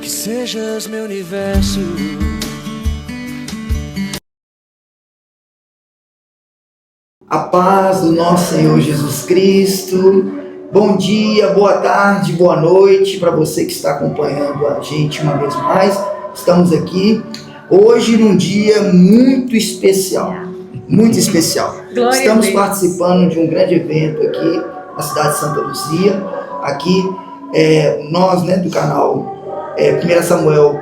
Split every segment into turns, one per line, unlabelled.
que sejas meu universo.
A paz do nosso Senhor Jesus Cristo. Bom dia, boa tarde, boa noite para você que está acompanhando a gente uma vez mais. Estamos aqui hoje num dia muito especial, muito especial. Estamos participando de um grande evento aqui na cidade de Santa Luzia. Aqui, nós, do canal 1 Samuel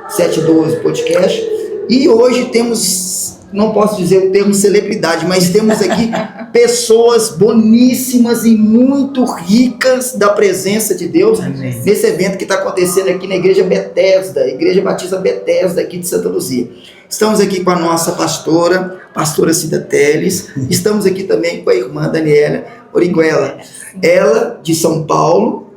7:12 podcast. E hoje temos, não posso dizer o termo celebridade, mas temos aqui pessoas boníssimas e muito ricas da presença de Deus. Amém. Nesse evento que está acontecendo aqui na Igreja Betesda, Igreja Batista Betesda aqui de Santa Luzia. Estamos aqui com a nossa pastora Cida Teles. Estamos aqui também com a irmã Daniela Orihuela, ela de São Paulo,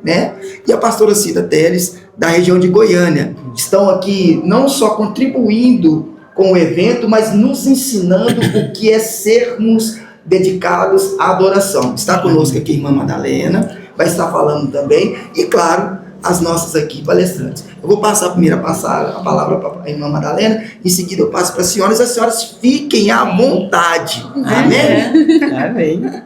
e a pastora Cida Teles da região de Goiânia. Estão aqui não só contribuindo com o evento, mas nos ensinando o que é sermos dedicados à adoração. Está conosco aqui a irmã Madalena, vai estar falando também, e claro, as nossas aqui palestrantes. Eu vou primeiro passar a palavra para a irmã Madalena, em seguida eu passo para as senhoras fiquem à vontade. Amém?
Amém.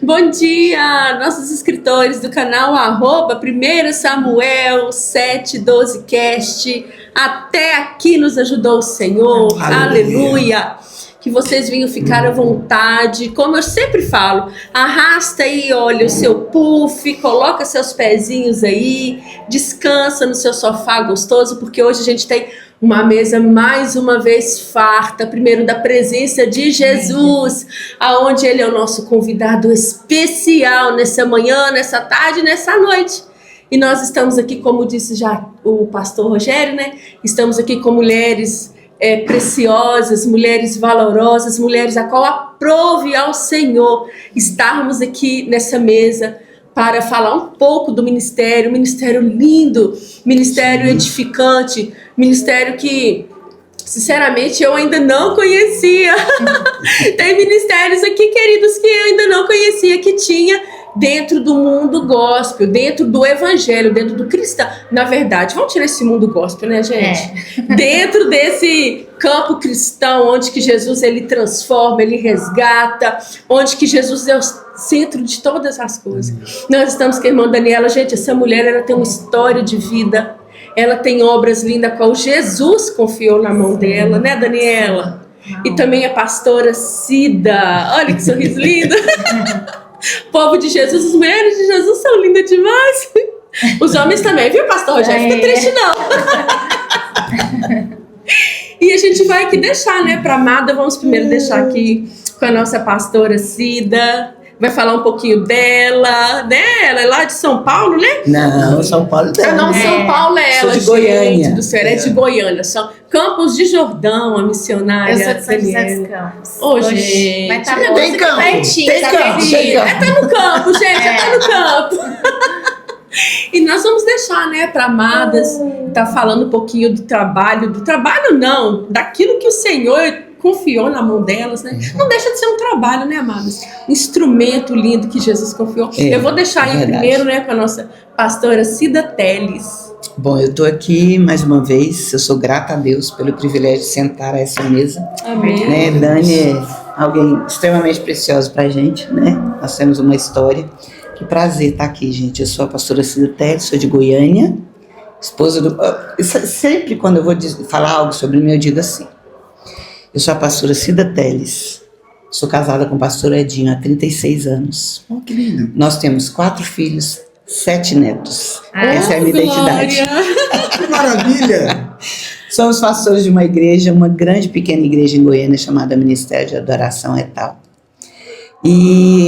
Bom dia, nossos inscritores do canal @1 Samuel 7:12 Cast. Até aqui nos ajudou o Senhor. Aleluia. Que vocês venham ficar à vontade. Como eu sempre falo, arrasta aí, olha, o seu puff, coloca seus pezinhos aí, descansa no seu sofá gostoso, porque hoje a gente tem uma mesa mais uma vez farta, primeiro da presença de Jesus, aonde Ele é o nosso convidado especial nessa manhã, nessa tarde, nessa noite. E nós estamos aqui, como disse já o pastor Rogério, estamos aqui com mulheres preciosas, mulheres valorosas, mulheres a qual aprove ao Senhor estarmos aqui nessa mesa para falar um pouco do ministério lindo, ministério edificante, ministério que, sinceramente, eu ainda não conhecia. Tem ministérios aqui, queridos, que eu ainda não conhecia que tinha dentro do mundo gospel, dentro do evangelho, dentro do cristão. Na verdade, vamos tirar esse mundo gospel, né, gente? Dentro desse campo cristão, onde que Jesus, ele transforma, ele resgata, onde que Jesus é o centro de todas as coisas. Nós estamos com a irmã Daniela. Gente, essa mulher, ela tem uma história de vida, ela tem obras lindas, a qual Jesus confiou na mão dela, né, Daniela? E também a pastora Cida. Olha que sorriso lindo. Povo de Jesus, as mulheres de Jesus são lindas demais. Os homens também, viu, pastor Rogério? Fica triste não. E a gente vai aqui deixar, para Amada, vamos primeiro deixar aqui com a nossa pastora Cida. Vai falar um pouquinho dela, Ela é lá de São Paulo, né?
Não, São Paulo dela.
Não, São Paulo é ela,
sou de Goiânia.
Do céu, é de Goiânia. São Campos de Jordão, a missionária.
Eu sou de São José dos Campos.
Ô, gente.
Mas tá
tem campo.
Pertinho,
Tem campo.
Tá no campo, gente. Tá no campo. E nós vamos deixar, para Amadas, tá falando um pouquinho do trabalho não, daquilo que o Senhor confiou na mão delas, Não deixa de ser um trabalho, Amadas? Um instrumento lindo que Jesus confiou. Eu vou deixar aí primeiro, com a nossa pastora Cida Teles.
Bom, eu tô aqui mais uma vez, eu sou grata a Deus pelo privilégio de sentar a essa mesa.
Amém.
Dani é alguém extremamente precioso pra gente, Nós temos uma história. Que prazer estar aqui, gente. Eu sou a pastora Cida Teles, sou de Goiânia, esposa do... Sempre quando eu vou falar algo sobre mim, eu digo assim: eu sou a pastora Cida Teles, sou casada com o pastor Edinho há 36 anos.
Oh, que lindo.
Nós temos 4 filhos, 7 netos. Essa é a minha identidade.
Que maravilha!
Somos pastores de uma igreja, uma grande pequena igreja em Goiânia, chamada Ministério de Adoração Etal. E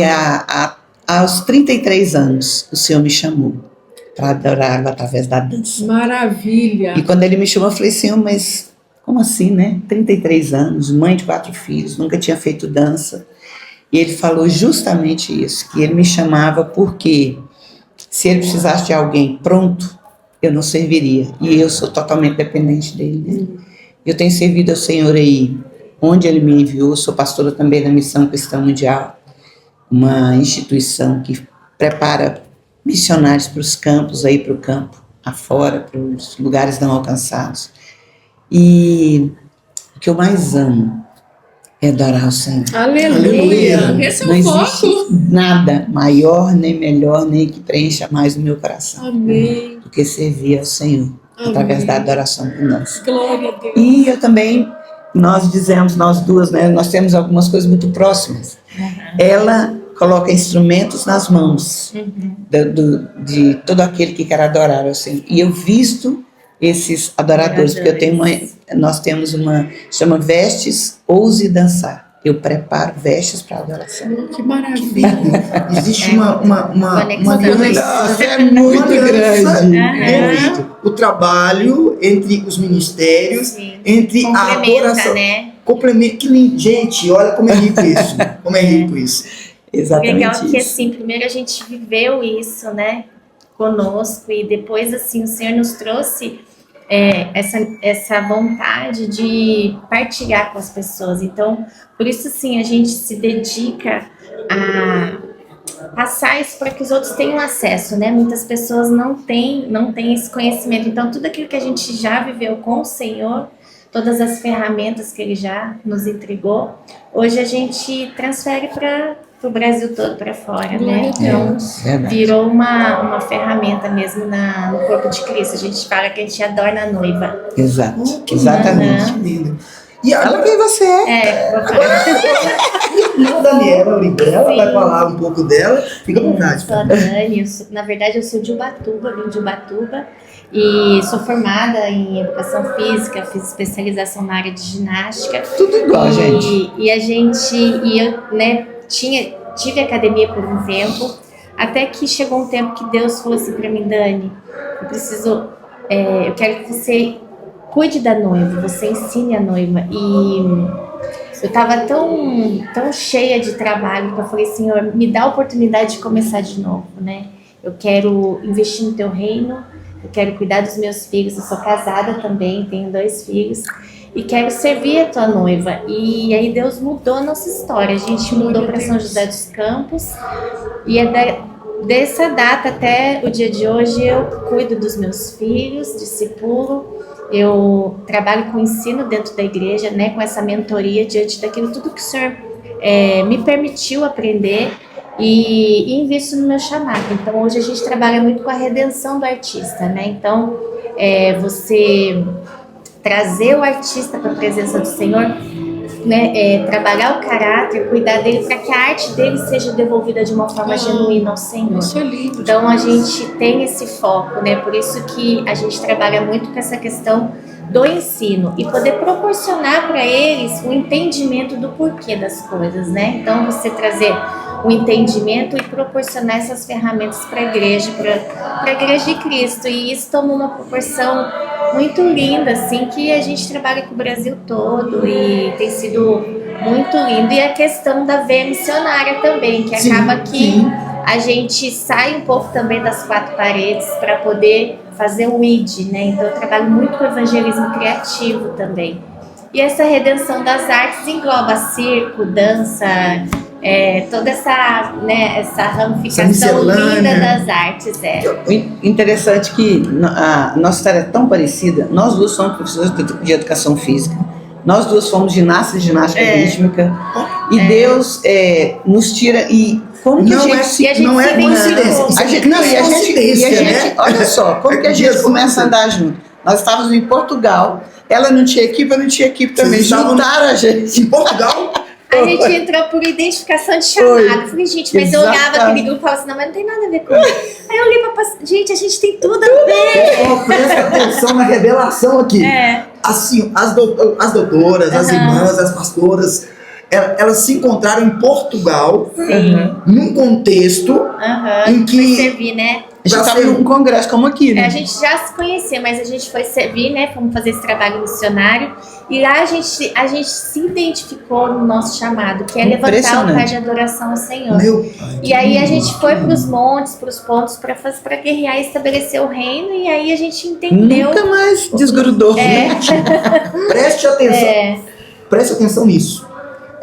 aos 33 anos, o Senhor me chamou para adorá-lo através da dança.
Maravilha!
E quando Ele me chamou, eu falei: Senhor, mas como assim, 33 anos, mãe de 4 filhos, nunca tinha feito dança. E Ele falou justamente isso, que Ele me chamava porque se Ele precisasse de alguém pronto, eu não serviria. E eu sou totalmente dependente dEle. Eu tenho servido ao Senhor aí, onde Ele me enviou. Sou pastora também da Missão Cristã Mundial, uma instituição que prepara missionários para os campos, aí para o campo. afora, para os lugares não alcançados. E o que eu mais amo é adorar o Senhor.
Aleluia! Esse é
Não
o
existe
foco.
nada maior, nem melhor, nem que preencha mais o meu coração
Amém.
do que servir ao Senhor através
Amém.
da adoração conosco.
Glória a Deus.
E eu também, nós dizemos, nós duas, né, nós temos algumas coisas muito próximas. Ela coloca instrumentos nas mãos de todo aquele que quer adorar ao Senhor. E eu visto esses adoradores, porque nós temos chama Vestes Ouse Dançar. Eu preparo vestes para adoração.
Que maravilha.
Existe uma aliança,
É muito grande.
entre o trabalho, entre os ministérios,
Sim.
entre a
Complementa,
adoração.
né?
Complementa. Que lindo. Gente, olha como é rico isso. Como é rico isso.
Exatamente
Legal que
isso.
assim, primeiro a gente viveu isso, né, conosco, e depois assim o Senhor nos trouxe essa vontade de partilhar com as pessoas. Então, por isso assim, a gente se dedica a passar isso para que os outros tenham acesso, né? Muitas pessoas não têm esse conhecimento. Então, tudo aquilo que a gente já viveu com o Senhor, todas as ferramentas que Ele já nos entregou, hoje a gente transfere para o Brasil todo, para fora, né? Então,
Verdade.
virou uma ferramenta mesmo no corpo de Cristo. A gente fala que a gente adorna a noiva.
Exato. Exatamente.
Que lindo. E
Fala
agora,
quem você é.
a Daniela Oliveira vai falar um pouco dela. Fica à vontade.
Sou a Dani, na verdade eu sou de Ubatuba, vim de Ubatuba e sou formada em educação física, fiz especialização na área de ginástica.
Tudo igual, gente.
E eu, né, tive academia por um tempo, até que chegou um tempo que Deus falou assim pra mim: Dani, eu quero que você cuide da noiva, você ensine a noiva. E eu estava tão cheia de trabalho que eu falei: Senhor, me dá a oportunidade de começar de novo, né? Eu quero investir no teu reino, eu quero cuidar dos meus filhos, eu sou casada também, tenho 2 filhos, e quero servir a tua noiva. E aí Deus mudou a nossa história, a gente mudou para São José dos Campos, e dessa data até o dia de hoje eu cuido dos meus filhos, discipulo. Eu trabalho com ensino dentro da igreja, né, com essa mentoria diante daquilo tudo que o Senhor me permitiu aprender, e invisto no meu chamado. Então hoje a gente trabalha muito com a redenção do artista, né? Então você trazer o artista para a presença do Senhor, né, trabalhar o caráter, cuidar dele para que a arte dele seja devolvida de uma forma genuína ao Senhor.
Isso é lindo.
Então a gente tem esse foco, né? Por isso que a gente trabalha muito com essa questão do ensino e poder proporcionar para eles o entendimento do porquê das coisas, né? Então você trazer o entendimento e proporcionar essas ferramentas para a igreja de Cristo, e isso toma uma proporção muito linda, assim, que a gente trabalha com o Brasil todo e tem sido muito lindo. E a questão da veia missionária também, que acaba que a gente sai um pouco também das 4 paredes para poder fazer o ID, né? Então eu trabalho muito com evangelismo criativo também. E essa redenção das artes engloba circo, dança, toda essa, né, essa ramificação linda das artes.
O interessante é que a nossa história é tão parecida. Nós duas somos professores de educação física. Nós duas fomos ginastas de ginástica rítmica. E Deus nos tira e... Como que
não é coincidência.
A gente, né? Olha só, como que a gente começa a andar junto? Nós estávamos em Portugal, ela não tinha equipe, eu não tinha equipe também. Juntaram a gente.
Em Portugal?
A gente entrou por identificação de chamada. Eu falei, gente, mas eu olhava aquele grupo e falava assim: não, mas não tem nada a ver com isso. Aí eu olhei pra gente, a gente tem tudo a ver.
Presta atenção na revelação aqui. Assim, as doutoras, as irmãs, as pastoras, elas se encontraram em Portugal, num contexto em que...
servir, né?
A gente estava num congresso como aqui, né?
A gente já se conhecia, mas a gente foi servir, né? Fomos fazer esse trabalho missionário. E lá a gente se identificou no nosso chamado, que é levantar o altar de adoração ao Senhor. E aí a gente foi para os montes, para os pontos, para guerrear e estabelecer o reino. E aí a gente entendeu.
Nunca mais desgrudou.
Preste atenção. Preste atenção nisso.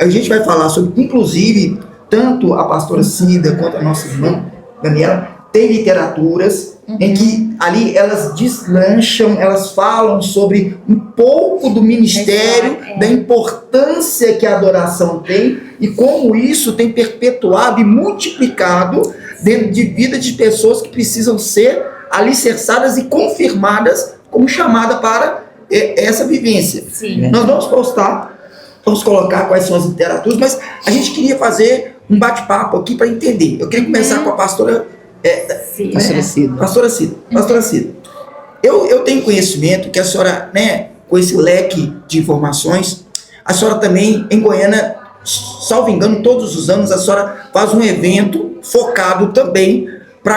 A gente vai falar sobre, inclusive, tanto a pastora Cida quanto a nossa irmã Daniela, tem literaturas em que ali elas deslancham, elas falam sobre um pouco do ministério, da importância que a adoração tem e como isso tem perpetuado e multiplicado dentro de vida de pessoas que precisam ser alicerçadas e confirmadas como chamada para essa vivência.
Sim.
Nós vamos postar, vamos colocar quais são as literaturas, mas a gente queria fazer um bate-papo aqui para entender. Eu queria começar com a pastora Cida. Pastora Cida. Eu tenho conhecimento que a senhora, né, com esse leque de informações, a senhora também, em Goiânia, salvo engano, todos os anos, a senhora faz um evento focado também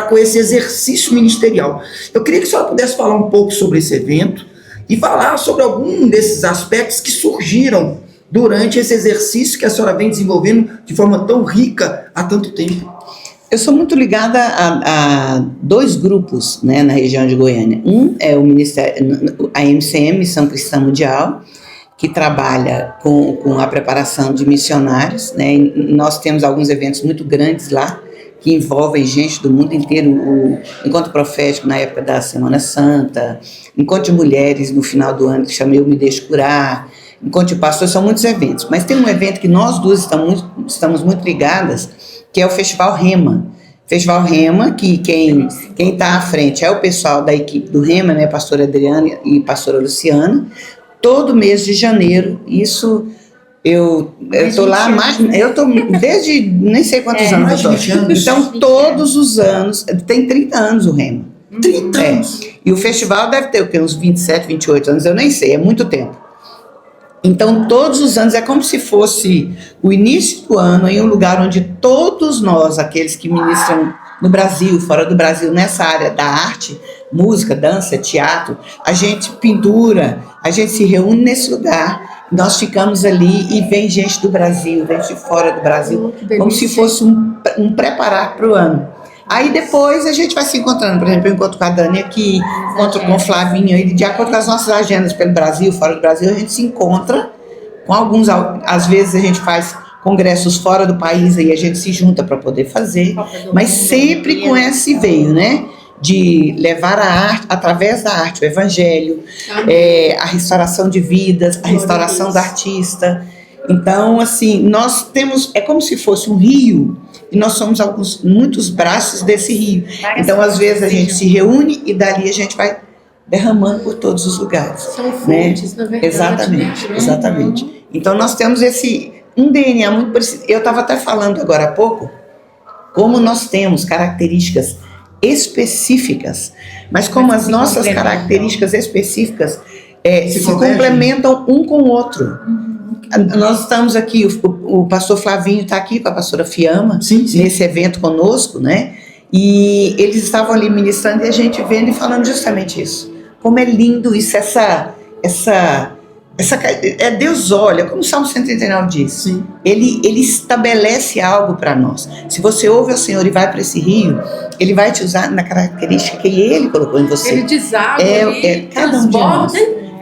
com esse exercício ministerial. Eu queria que a senhora pudesse falar um pouco sobre esse evento e falar sobre algum desses aspectos que surgiram durante esse exercício que a senhora vem desenvolvendo de forma tão rica há tanto tempo.
Eu sou muito ligada a dois grupos, né, na região de Goiânia. Um é o Ministério, a MCM, Missão Cristã Mundial, que trabalha com a preparação de missionários, né? Nós temos alguns eventos muito grandes lá, que envolvem gente do mundo inteiro, o Encontro Profético na época da Semana Santa, Encontro de Mulheres no final do ano, que chama Eu Me Deixo Curar, Encontro de Pastores, são muitos eventos. Mas tem um evento que nós duas estamos muito ligadas, que é o Festival Rema. Festival Rema, que quem está à frente é o pessoal da equipe do Rema, né, pastora Adriana e pastora Luciana, todo mês de janeiro. Isso eu estou lá eu estou desde nem sei quantos anos eu estou. Então todos os anos, tem 30 anos o Rema.
30 anos.
E o festival deve ter o quê? Uns 27, 28 anos, eu nem sei, é muito tempo. Então, todos os anos é como se fosse o início do ano em um lugar onde todos nós, aqueles que ministram no Brasil, fora do Brasil, nessa área da arte, música, dança, teatro, a gente pintura, a gente se reúne nesse lugar, nós ficamos ali e vem gente do Brasil, vem de fora do Brasil, como se fosse um preparar para o ano. Aí depois a gente vai se encontrando, por exemplo, eu encontro com a Dani aqui, encontro com o Flavinho, e de acordo com as nossas agendas pelo Brasil, fora do Brasil, a gente se encontra com alguns, às vezes a gente faz congressos fora do país, aí a gente se junta para poder fazer, mas sempre com esse veio, né, de levar a arte, através da arte, o evangelho, a restauração de vidas, a restauração do artista. Então, assim, nós temos, é como se fosse um rio, e nós somos muitos braços desse rio. Então, às vezes, a gente se reúne e dali a gente vai derramando por todos os lugares.
São fontes, né? Na verdade.
Exatamente. Então, nós temos um DNA muito parecido. Eu estava até falando agora há pouco, como nós temos características específicas, mas como as nossas características específicas se complementam um com o outro. Nós estamos aqui, o pastor Flavinho está aqui com a pastora Fiamma, nesse evento conosco, né? E eles estavam ali ministrando e a gente vendo e falando justamente isso. Como é lindo isso, Deus olha, como o Salmo 139 diz, ele estabelece algo para nós. Se você ouve ao Senhor e vai para esse rio, Ele vai te usar na característica que Ele colocou em você.
Ele deságua,
cada um de nós.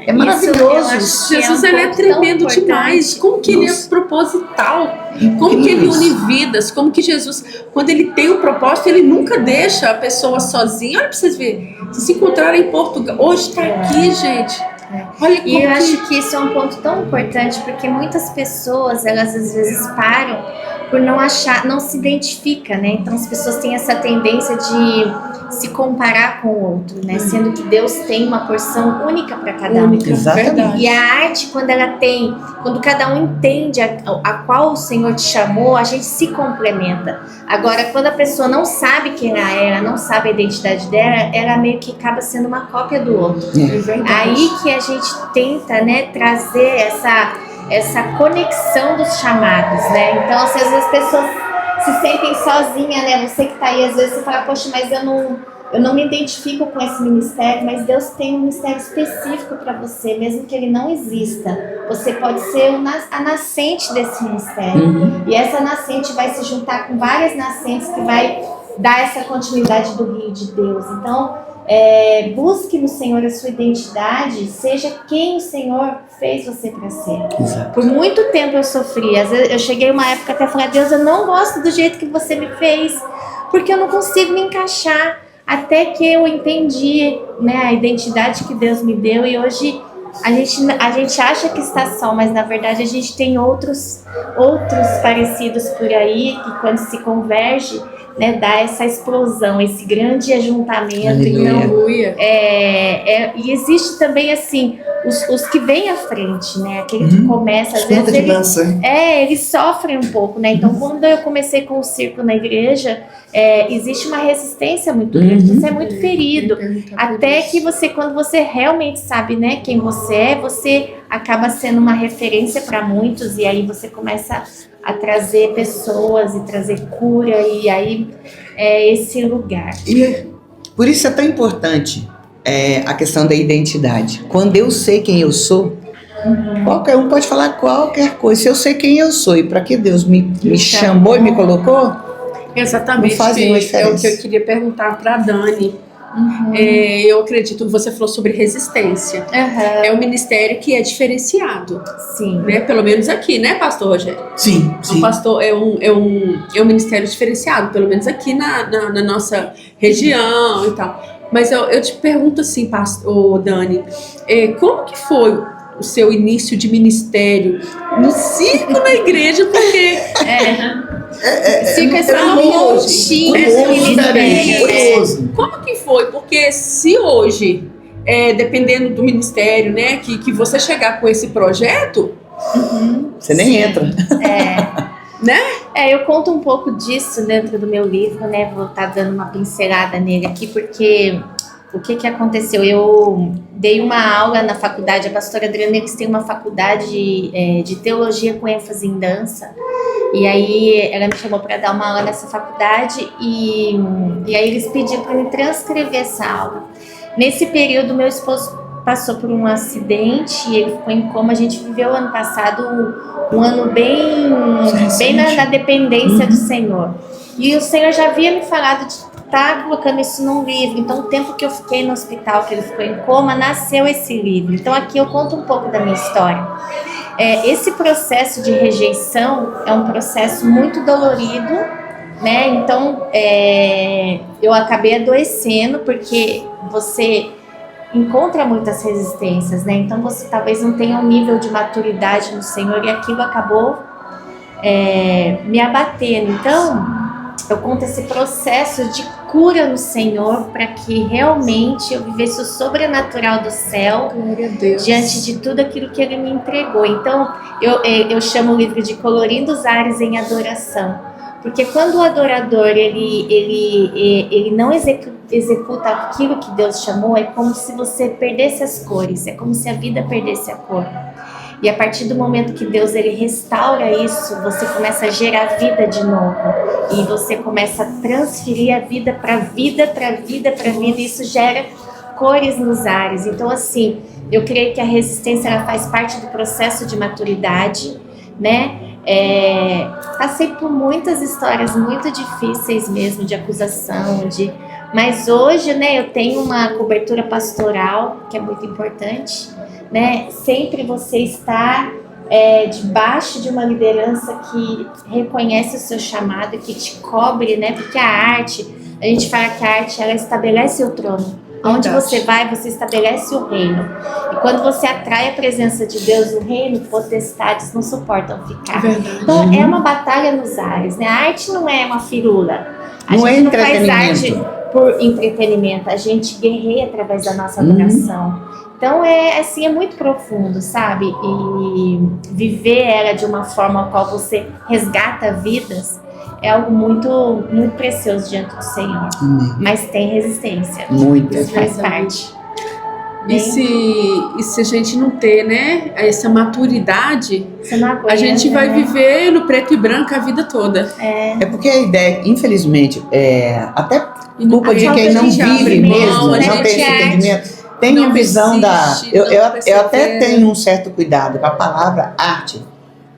É maravilhoso.
Jesus, ele é tremendo demais. Como que ele é proposital? Como que ele une vidas? Como que Jesus, quando ele tem um propósito, ele nunca deixa a pessoa sozinha. Olha para vocês verem. Se encontrarem em Portugal, hoje está aqui, gente. Olha como
e eu acho que isso é um ponto tão importante, porque muitas pessoas, elas às vezes param por não se identifica, né? Então as pessoas têm essa tendência de se comparar com o outro, né? Sendo que Deus tem uma porção única para cada um.
Exatamente.
E a arte, quando cada um entende a qual o Senhor te chamou, a gente se complementa. Agora, quando a pessoa não sabe quem ela é, ela não sabe a identidade dela, ela meio que acaba sendo uma cópia do outro. Aí que a gente tenta, né, trazer essa conexão dos chamados, né? Então, assim, às vezes as pessoas se sentem sozinhas, né? Você que tá aí, às vezes você fala, poxa, mas eu não me identifico com esse ministério, mas Deus tem um ministério específico para você, mesmo que ele não exista. Você pode ser a nascente desse ministério. E essa nascente vai se juntar com várias nascentes que vai dar essa continuidade do rio de Deus. Então, busque no Senhor a sua identidade, seja quem o Senhor fez você para ser.
Exato.
Por muito tempo eu sofri, às vezes eu cheguei uma época até a falar, Deus, eu não gosto do jeito que você me fez, porque eu não consigo me encaixar. até que eu entendi, né, a identidade que Deus me deu, e hoje a gente acha que está só, mas na verdade a gente tem outros parecidos por aí, que quando se converge, né, dá essa explosão, esse grande ajuntamento. Então, e existe também assim os que vêm à frente, né, aquele que começa, às vezes eles sofrem um pouco, né. Então quando eu comecei com o circo na igreja, existe uma resistência muito grande, você é muito ferido, até que quando você realmente sabe, né, quem você é, você acaba sendo uma referência para muitos, e aí você começa a trazer pessoas e trazer cura, e aí é esse lugar.
E por isso é tão importante a questão da identidade. Quando eu sei quem eu sou, qualquer um pode falar qualquer coisa. Se eu sei quem eu sou e para que Deus me chamou e me colocou,
exatamente,
não faz nenhuma diferença.
É o que eu queria perguntar para a Dani. Eu acredito que você falou sobre resistência. É um ministério que é diferenciado.
Sim.
Né? Pelo menos aqui, né, pastor Rogério?
Sim.
O pastor é um ministério diferenciado, pelo menos aqui na nossa região e tal. Mas eu te pergunto assim, pastor Dani, como que foi o seu início de ministério no circo na igreja? Porque
circo é um montinho
curioso.
Como que foi? Porque se hoje, dependendo do ministério, né, que você chegar com esse projeto,
você nem entra.
Né?
Eu conto um pouco disso dentro do meu livro, né? Vou estar dando uma pincelada nele aqui, porque o que aconteceu? Eu dei uma aula na faculdade, a pastora Adriana, eles têm uma faculdade de teologia com ênfase em dança, e aí ela me chamou para dar uma aula nessa faculdade, e aí eles pediram para me transcrever essa aula. Nesse período, meu esposo passou por um acidente e ele ficou em coma. A gente viveu ano passado um ano bem na dependência do Senhor. E o Senhor já havia me falado de estar colocando isso num livro. Então, o tempo que eu fiquei no hospital, que ele ficou em coma, nasceu esse livro. Então, aqui eu conto um pouco da minha história. Esse processo de rejeição é um processo muito dolorido, né? Então, eu acabei adoecendo porque você encontra muitas resistências, né? Então você talvez não tenha um nível de maturidade no Senhor, e aquilo acabou me abatendo. Então eu conto esse processo de cura no Senhor, para que realmente eu vivesse o sobrenatural do céu diante de tudo aquilo que Ele me entregou. Então eu chamo o livro de Colorindo os Ares em Adoração, porque quando o adorador ele não executa aquilo que Deus chamou, é como se você perdesse as cores, é como se a vida perdesse a cor. E a partir do momento que Deus ele restaura isso, você começa a gerar vida de novo, e você começa a transferir a vida para vida, para vida, para vida, e isso gera cores nos ares. Então assim, eu creio que a resistência ela faz parte do processo de maturidade, né? Passei por muitas histórias muito difíceis mesmo, de acusação, mas hoje, né, eu tenho uma cobertura pastoral que é muito importante, né? Sempre você está debaixo de uma liderança que reconhece o seu chamado, que te cobre, né? Porque a arte, a gente fala que a arte ela estabelece o trono. Onde você vai, você estabelece o reino. E quando você atrai a presença de Deus no reino, potestades não suportam ficar. Então é uma batalha nos ares, né? A arte não é uma firula. A gente não faz arte por entretenimento. A gente guerreia através da nossa adoração. Então é muito profundo, sabe? E viver ela de uma forma a qual você resgata vidas é algo muito, muito precioso diante do Senhor. Mas tem resistência.
Muito.
Isso faz parte.
E se a gente não ter, né, essa maturidade, a gente vai viver no preto e branco a vida toda.
É porque a ideia, infelizmente, até culpa de quem não vive mesmo, não tem esse entendimento. Tem a visão eu até tenho um certo cuidado com a palavra arte.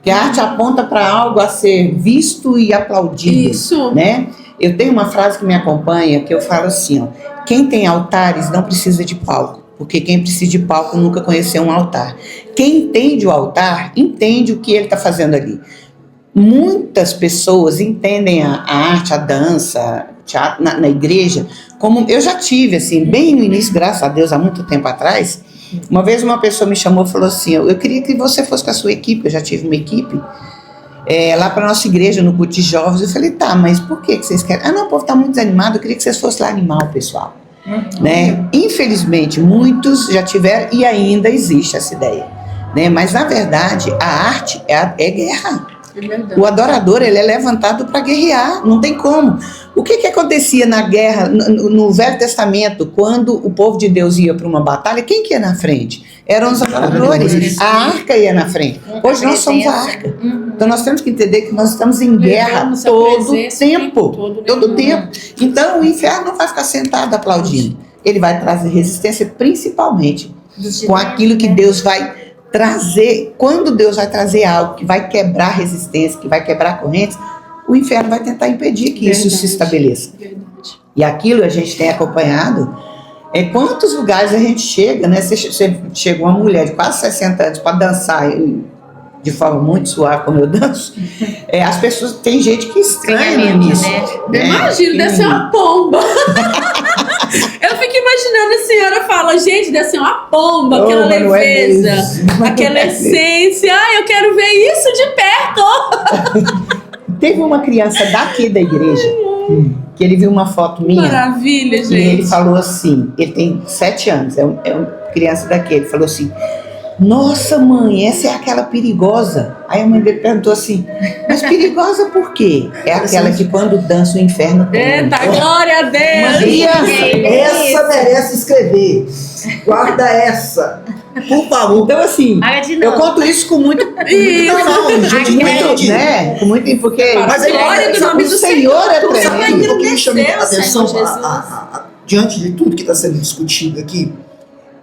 Que a arte aponta para algo a ser visto e aplaudido.
Isso.
Né? Eu tenho uma frase que me acompanha, que eu falo assim, ó, quem tem altares não precisa de palco, porque quem precisa de palco nunca conheceu um altar. Quem entende o altar, entende o que ele está fazendo ali. muitas pessoas entendem a arte, a dança, teatro, na igreja, como eu já tive, assim, bem no início, graças a Deus, há muito tempo atrás. Uma vez uma pessoa me chamou e falou assim, eu queria que você fosse com a sua equipe, eu já tive uma equipe, lá para nossa igreja, no culto de jovens. Eu falei, tá, mas por que vocês querem? Não, o povo está muito desanimado, eu queria que vocês fossem lá animar o pessoal. Né? Infelizmente, muitos já tiveram e ainda existe essa ideia. Né? Mas, na verdade, a arte é guerra. O adorador, ele é levantado para guerrear, não tem como. O que acontecia na guerra, no Velho Testamento, quando o povo de Deus ia para uma batalha, quem que ia na frente? Eram os adoradores, a arca ia na frente. Hoje nós somos a arca. Então nós temos que entender que nós estamos em guerra todo o tempo. Então o inferno não vai ficar sentado aplaudindo. Ele vai trazer resistência, principalmente com aquilo que Deus vai trazer. Quando Deus vai trazer algo que vai quebrar resistência, que vai quebrar correntes, o inferno vai tentar impedir que isso se estabeleça. E aquilo a gente tem acompanhado. Quantos lugares a gente chega, né? Você chega uma mulher de quase 60 anos para dançar de forma muito suave, como eu danço, as pessoas, tem gente que estranha nisso.
Né? Imagina, deve ser uma pomba. Eu fico imaginando a senhora fala, gente, deve ser uma pomba, aquela leveza, aquela essência. Eu quero ver isso de perto.
Teve uma criança daqui da igreja, que ele viu uma foto minha.
Maravilha, gente.
E ele falou assim, ele tem 7 anos, é uma criança daqui, ele falou assim, nossa mãe, essa é aquela perigosa. Aí a mãe dele perguntou assim, mas perigosa por quê? É aquela que quando dança o inferno tem.
Eita, glória a Deus!
Essa merece escrever. Guarda essa. Por favor.
Então assim, eu conto isso com muito... né? Com muito, porque...
Mas a glória do nome do Senhor é tremendo. O que me chama a atenção diante de tudo que está sendo discutido aqui,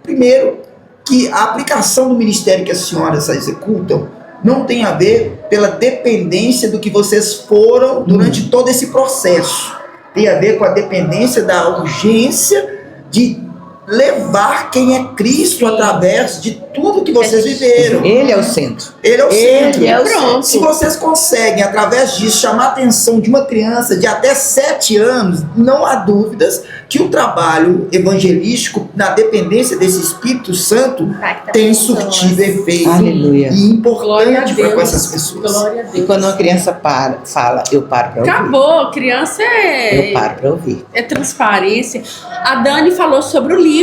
primeiro, que a aplicação do ministério que as senhoras executam não tem a ver pela dependência do que vocês foram durante todo esse processo. Tem a ver com a dependência da urgência de levar quem é Cristo através de tudo que vocês viveram.
Ele é o centro.
Ele é o centro.
É o centro.
Se vocês conseguem, através disso, chamar a atenção de uma criança de até 7 anos, não há dúvidas que o trabalho evangelístico, na dependência desse Espírito Santo, tem surtido efeito.
Aleluia.
E importante para com essas pessoas.
E quando uma criança fala, eu paro para ouvir.
Acabou, criança
eu paro para ouvir.
É transparência. A Dani falou sobre o livro.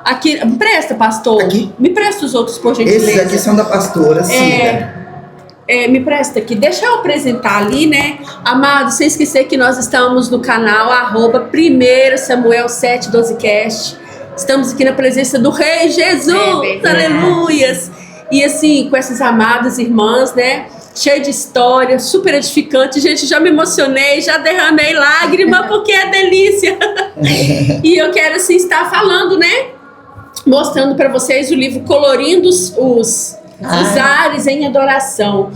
Aqui, me presta, pastor.
Aqui?
Me presta os outros, por gentileza.
Esses aqui são da pastora Cida.
Me presta aqui. Deixa eu apresentar ali, né? Amado, sem esquecer que nós estamos no canal @1 Samuel 7:12cast. Estamos aqui na presença do Rei Jesus. Aleluias. E assim, com essas amadas irmãs, né? Cheio de história, super edificante. Gente, já me emocionei, já derramei lágrima, porque é delícia. E eu quero, assim, estar falando, né? Mostrando para vocês o livro Colorindo os Ares em Adoração.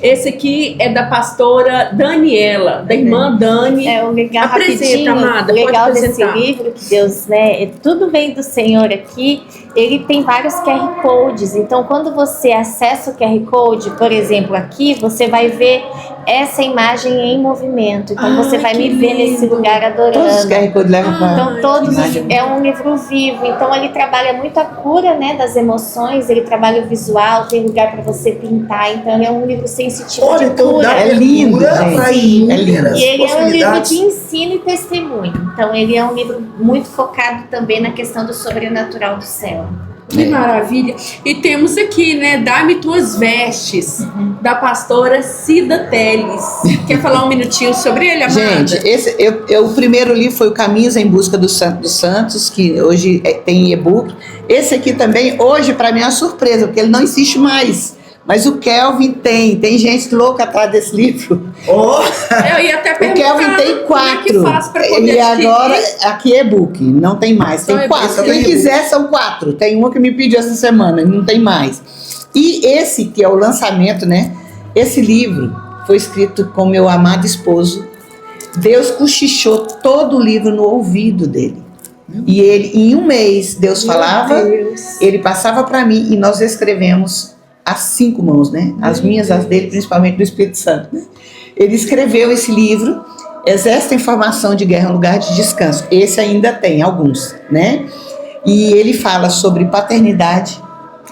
Esse aqui é da pastora Daniela, da irmã Dani.
O legal,
apresenta, amada,
o legal
pode
desse
apresentar.
livro, que Deus, né, tudo vem do Senhor aqui, ele tem vários QR Codes. Então, quando você acessa o QR Code, por exemplo, aqui, você vai ver essa imagem em movimento. Então, você vai me ver nesse lugar adorando.
Todos os QR Codes levam para...
Então, é um livro vivo. Então, ele trabalha muito a cura, né, das emoções, ele trabalha o visual, tem lugar para você pintar. Então, ele é um livro sensitivo.
Olha,
de
então
cura.
dá
É lindo,
para
gente. É lindo.
E ele é um livro de ensino e testemunho. Então, ele é um livro muito focado também na questão do sobrenatural do céu.
Que maravilha. E temos aqui, né, Dá-me Tuas Vestes, da pastora Cida Teles. Quer falar um minutinho sobre ele, amada?
Gente, o primeiro livro foi o Caminhos em Busca dos Santos, que hoje tem e-book. Esse aqui também, hoje, para mim é uma surpresa, porque ele não existe mais. Mas o Kelvin tem gente louca atrás desse livro.
Eu ia até perguntar.
O Kelvin tem 4.
Como é que faz pra poder
Ele
adquirir?
agora, aqui é e-book, não tem mais.
Só
Tem 4.
e-book.
Quem quiser são 4. Tem uma que me pediu essa semana, não tem mais. E esse que é o lançamento, né? Esse livro foi escrito com meu amado esposo. Deus cochichou todo o livro no ouvido dele. E ele, em um mês, Deus falava, ele passava para mim e nós escrevemos as 5 mãos, né? As minhas, as dele, principalmente do Espírito Santo, né? Ele escreveu esse livro, Exército em Formação de Guerra, um Lugar de Descanso. Esse ainda tem alguns, né? E ele fala sobre paternidade,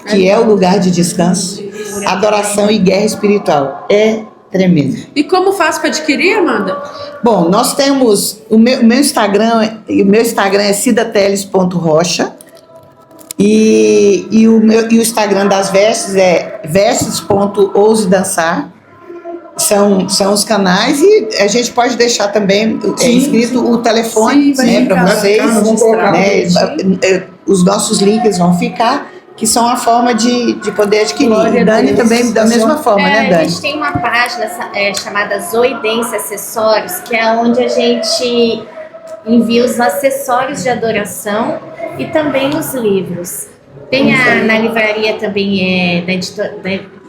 que é o lugar de descanso, adoração e guerra espiritual. É tremendo.
E como faz para adquirir, Amanda?
Bom, nós temos o meu Instagram é cidateles.rocha e o Instagram das vestes é vestes.ousedançar. São os canais e a gente pode deixar também escrito o telefone, né, para vocês, né, os nossos links vão ficar, que são a forma de poder adquirir.
Glória
E Dani
a Deus.
também da mesma forma, né,
A
Dani?
gente tem uma página chamada Zoidense Acessórios, que é onde a gente envia os acessórios de adoração e também os livros. Tem na livraria também,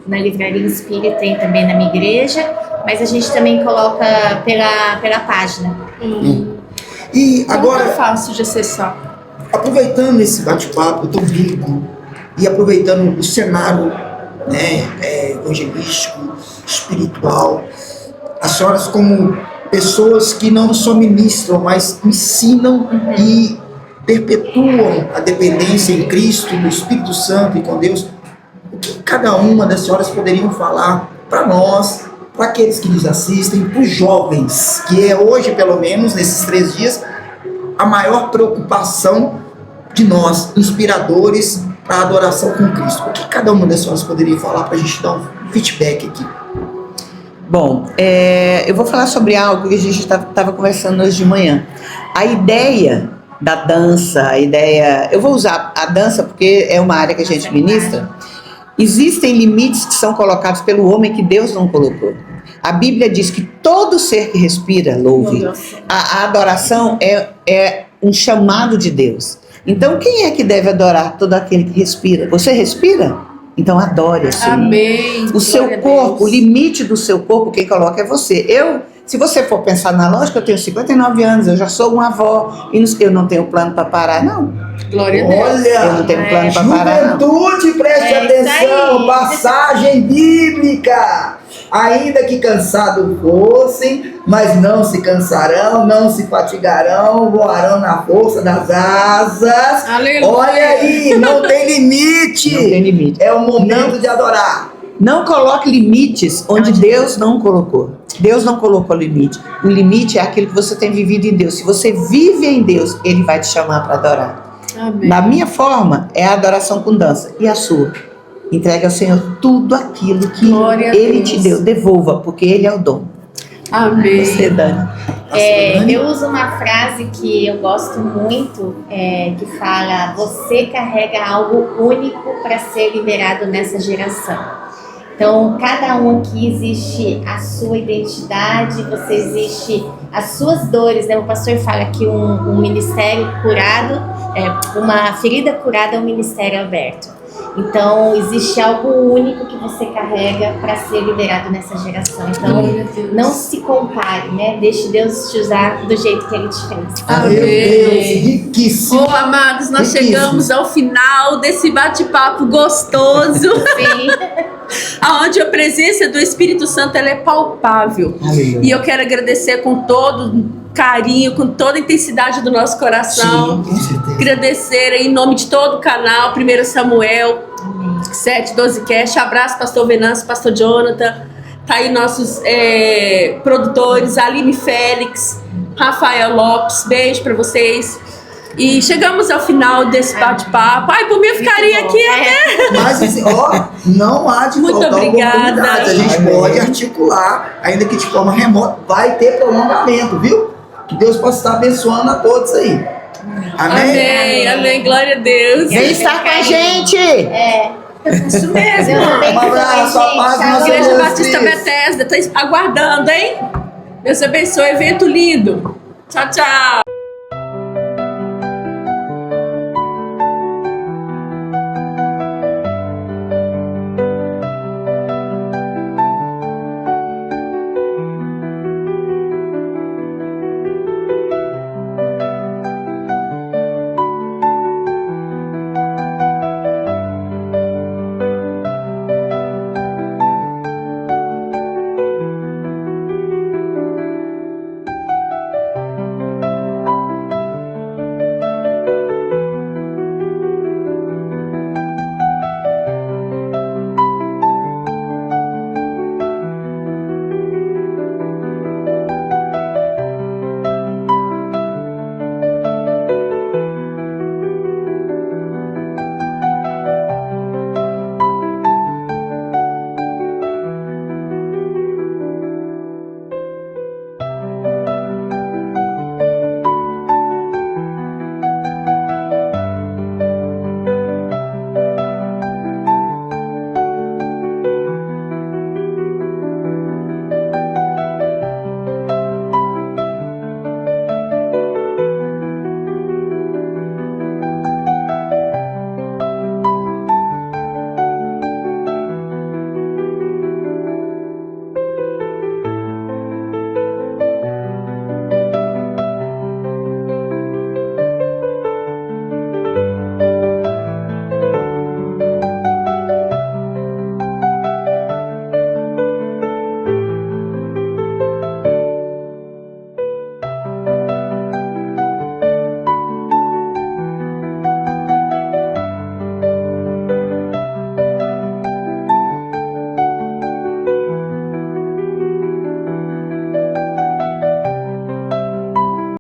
na Livraria Espírita, tem também na minha igreja, mas a gente também coloca pela página.
E
Agora
agora,
é fácil de acessar.
aproveitando esse bate-papo tão rico e aproveitando o cenário, né, evangelístico, espiritual, as senhoras como pessoas que não só ministram, mas ensinam e perpetuam a dependência em Cristo, no Espírito Santo e com Deus, o que cada uma das senhoras poderiam falar para nós, para aqueles que nos assistem, para os jovens, que é hoje, pelo menos, nesses 3 dias, a maior preocupação de nós, inspiradores para a adoração com Cristo. O que cada uma das senhoras poderia falar para a gente dar um feedback aqui?
Bom, eu vou falar sobre algo que a gente estava conversando hoje de manhã. A ideia da dança, eu vou usar a dança porque é uma área que a gente ministra. Existem limites que são colocados pelo homem que Deus não colocou. A Bíblia diz que todo ser que respira louve. A adoração é um chamado de Deus. Então, quem é que deve adorar? Todo aquele que respira. Você respira? Então, adore a Senhor.
Amém.
O seu
Glória a
corpo, o
Deus.
limite do seu corpo, quem coloca é você. Se você for pensar na lógica, eu tenho 59 anos, eu já sou uma avó, e eu não tenho plano para parar, não.
Glória a Deus.
Eu não tenho plano para parar, não.
Juventude, preste
É isso
atenção,
aí.
passagem bíblica. Ainda que cansados fossem, mas não se cansarão, não se fatigarão, voarão na força das asas.
Aleluia.
Olha aí, não tem limite.
Não tem limite.
É o momento de adorar.
Não coloque limites onde Deus não colocou. Deus não colocou limite. O limite é aquilo que você tem vivido em Deus. Se você vive em Deus, Ele vai te chamar para adorar.
Amém.
Na minha forma, é a adoração com dança. E a sua? Entregue ao Senhor tudo aquilo que
Glória a
Ele
Deus.
te deu. Devolva, porque Ele é o dom.
Amém.
Você, Dani.
Eu uso uma frase que eu gosto muito, que fala: você carrega algo único para ser liberado nessa geração. Então, cada um aqui existe a sua identidade, você existe as suas dores, né? O pastor fala que um ministério curado, uma ferida curada é um ministério aberto. Então, existe algo único que você carrega para ser liberado nessa geração. Então, não se compare, né? Deixe Deus te usar do jeito que Ele te fez.
Meu Deus,
Amém.
riquíssimo.
Oh, amados, nós
Riquíssimo.
chegamos ao final desse bate-papo gostoso,
Sim.
onde a presença do Espírito Santo ela é palpável.
Aleluia.
E eu quero agradecer com todo carinho, com toda a intensidade do nosso coração.
Sim, com certeza.
Agradecer em nome de todo o canal, 1 Samuel 7:12 Cast. Abraço, pastor Venâncio, pastor Jonathan. Tá aí nossos produtores, Aline Félix, Rafael Lopes. Beijo pra vocês. E chegamos ao final desse bate-papo. Ai, por mim eu ficaria aqui até.
Mas assim, não há de
Muito
faltar
obrigada.
oportunidade. A gente
Amém.
pode articular, ainda que de forma remota, vai ter prolongamento, viu? Que Deus possa estar abençoando a todos aí. Amém?
Amém, amém, glória a Deus.
Vem estar com a gente!
Isso mesmo.
Eu também
Um abraço, a paz do
Tchau.
nosso
Igreja
Jesus
Batista
Cristo.
Bethesda, tá aguardando, hein? Deus abençoe, evento lindo. Tchau, tchau.